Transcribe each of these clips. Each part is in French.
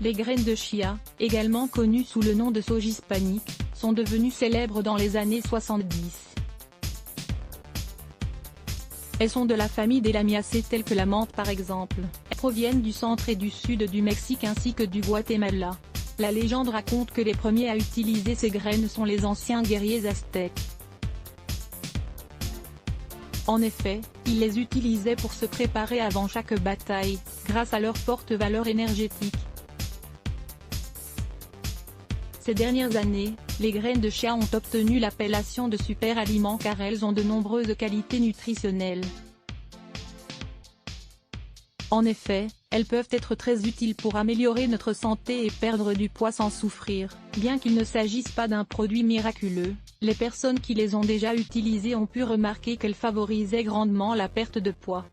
Les graines de chia, également connues sous le nom de soja hispanique, sont devenues célèbres dans les années 70. Elles sont de la famille des Lamiacées telles que la menthe par exemple. Elles proviennent du centre et du sud du Mexique ainsi que du Guatemala. La légende raconte que les premiers à utiliser ces graines sont les anciens guerriers aztèques. En effet, ils les utilisaient pour se préparer avant chaque bataille, grâce à leur forte valeur énergétique. Ces dernières années, les graines de chia ont obtenu l'appellation de super aliment car elles ont de nombreuses qualités nutritionnelles. En effet, elles peuvent être très utiles pour améliorer notre santé et perdre du poids sans souffrir. Bien qu'il ne s'agisse pas d'un produit miraculeux, les personnes qui les ont déjà utilisées ont pu remarquer qu'elles favorisaient grandement la perte de poids.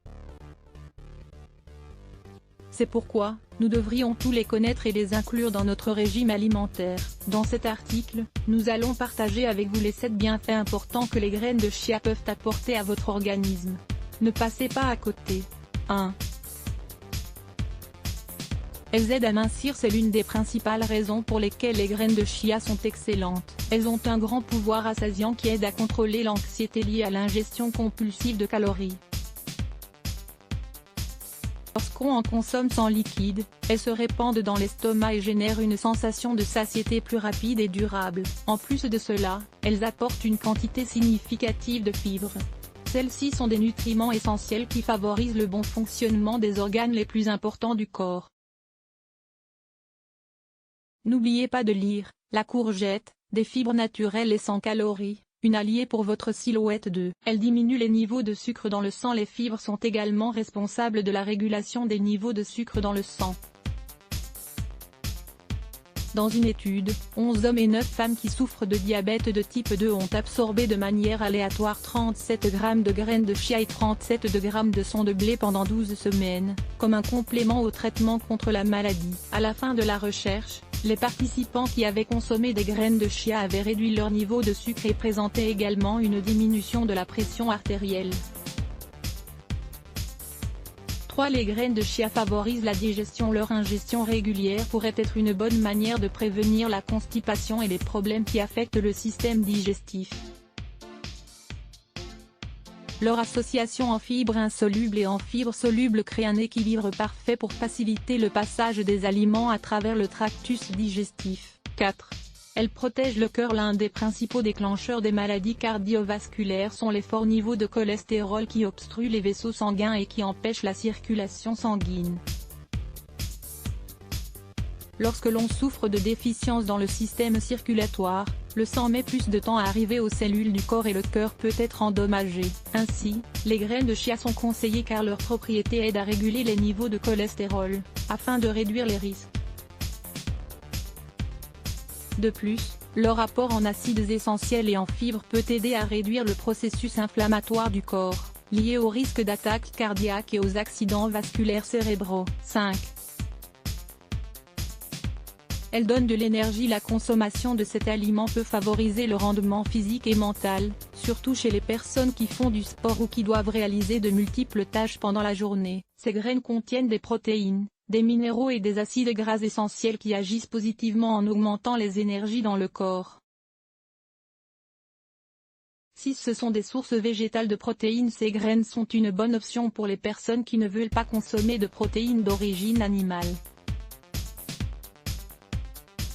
C'est pourquoi, nous devrions tous les connaître et les inclure dans notre régime alimentaire. Dans cet article, nous allons partager avec vous les 7 bienfaits importants que les graines de chia peuvent apporter à votre organisme. Ne passez pas à côté. 1. Elles aident à mincir. C'est l'une des principales raisons pour lesquelles les graines de chia sont excellentes. Elles ont un grand pouvoir rassasiant qui aide à contrôler l'anxiété liée à l'ingestion compulsive de calories. Lorsqu'on en consomme sans liquide, elles se répandent dans l'estomac et génèrent une sensation de satiété plus rapide et durable. En plus de cela, elles apportent une quantité significative de fibres. Celles-ci sont des nutriments essentiels qui favorisent le bon fonctionnement des organes les plus importants du corps. N'oubliez pas de lire la courgette, des fibres naturelles et sans calories. Une alliée pour votre silhouette. 2. Elle diminue les niveaux de sucre dans le sang. Les fibres sont également responsables de la régulation des niveaux de sucre dans le sang. Dans une étude, 11 hommes et 9 femmes qui souffrent de diabète de type 2 ont absorbé de manière aléatoire 37 g de graines de chia et 37 g de son de blé pendant 12 semaines, comme un complément au traitement contre la maladie. À la fin de la recherche, les participants qui avaient consommé des graines de chia avaient réduit leur niveau de sucre et présentaient également une diminution de la pression artérielle. 3. Les graines de chia favorisent la digestion. Leur ingestion régulière pourrait être une bonne manière de prévenir la constipation et les problèmes qui affectent le système digestif. Leur association en fibres insolubles et en fibres solubles crée un équilibre parfait pour faciliter le passage des aliments à travers le tractus digestif. 4. Elles protègent le cœur. L'un des principaux déclencheurs des maladies cardiovasculaires sont les forts niveaux de cholestérol qui obstruent les vaisseaux sanguins et qui empêchent la circulation sanguine. Lorsque l'on souffre de déficience dans le système circulatoire, le sang met plus de temps à arriver aux cellules du corps et le cœur peut être endommagé. Ainsi, les graines de chia sont conseillées car leurs propriétés aident à réguler les niveaux de cholestérol, afin de réduire les risques. De plus, leur apport en acides essentiels et en fibres peut aider à réduire le processus inflammatoire du corps, lié au risque d'attaque cardiaque et aux accidents vasculaires cérébraux. 5. Elle donne de l'énergie. La consommation de cet aliment peut favoriser le rendement physique et mental, surtout chez les personnes qui font du sport ou qui doivent réaliser de multiples tâches pendant la journée. Ces graines contiennent des protéines, des minéraux et des acides gras essentiels qui agissent positivement en augmentant les énergies dans le corps. 6. Ce sont des sources végétales de protéines. Ces graines sont une bonne option pour les personnes qui ne veulent pas consommer de protéines d'origine animale.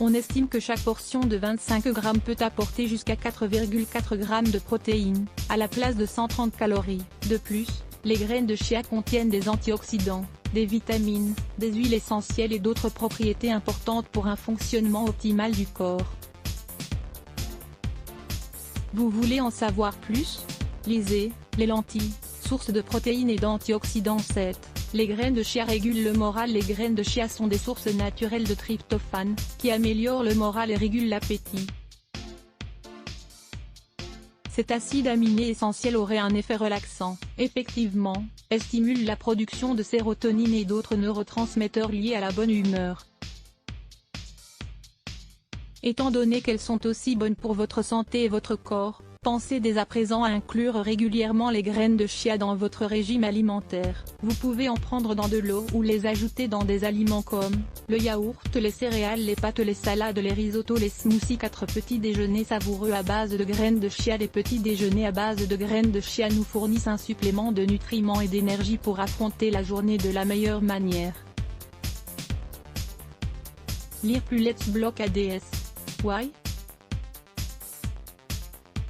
On estime que chaque portion de 25 g peut apporter jusqu'à 4,4 g de protéines, à la place de 130 calories. De plus, les graines de chia contiennent des antioxydants, des vitamines, des huiles essentielles et d'autres propriétés importantes pour un fonctionnement optimal du corps. Vous voulez en savoir plus? Lisez les lentilles, source de protéines et d'antioxydants. 7. Les graines de chia régulent le moral. Les graines de chia sont des sources naturelles de tryptophane, qui améliorent le moral et régulent l'appétit. Cet acide aminé essentiel aurait un effet relaxant. Effectivement, elle stimule la production de sérotonine et d'autres neurotransmetteurs liés à la bonne humeur. Étant donné qu'elles sont aussi bonnes pour votre santé et votre corps, Pensez dès à présent à inclure régulièrement les graines de chia dans votre régime alimentaire. Vous pouvez en prendre dans de l'eau ou les ajouter dans des aliments comme le yaourt, les céréales, les pâtes, les salades, les risottos, les smoothies. 4 petits déjeuners savoureux à base de graines de chia. Les petits déjeuners à base de graines de chia nous fournissent un supplément de nutriments et d'énergie pour affronter la journée de la meilleure manière. Lire plus. Let's block ADS. Why?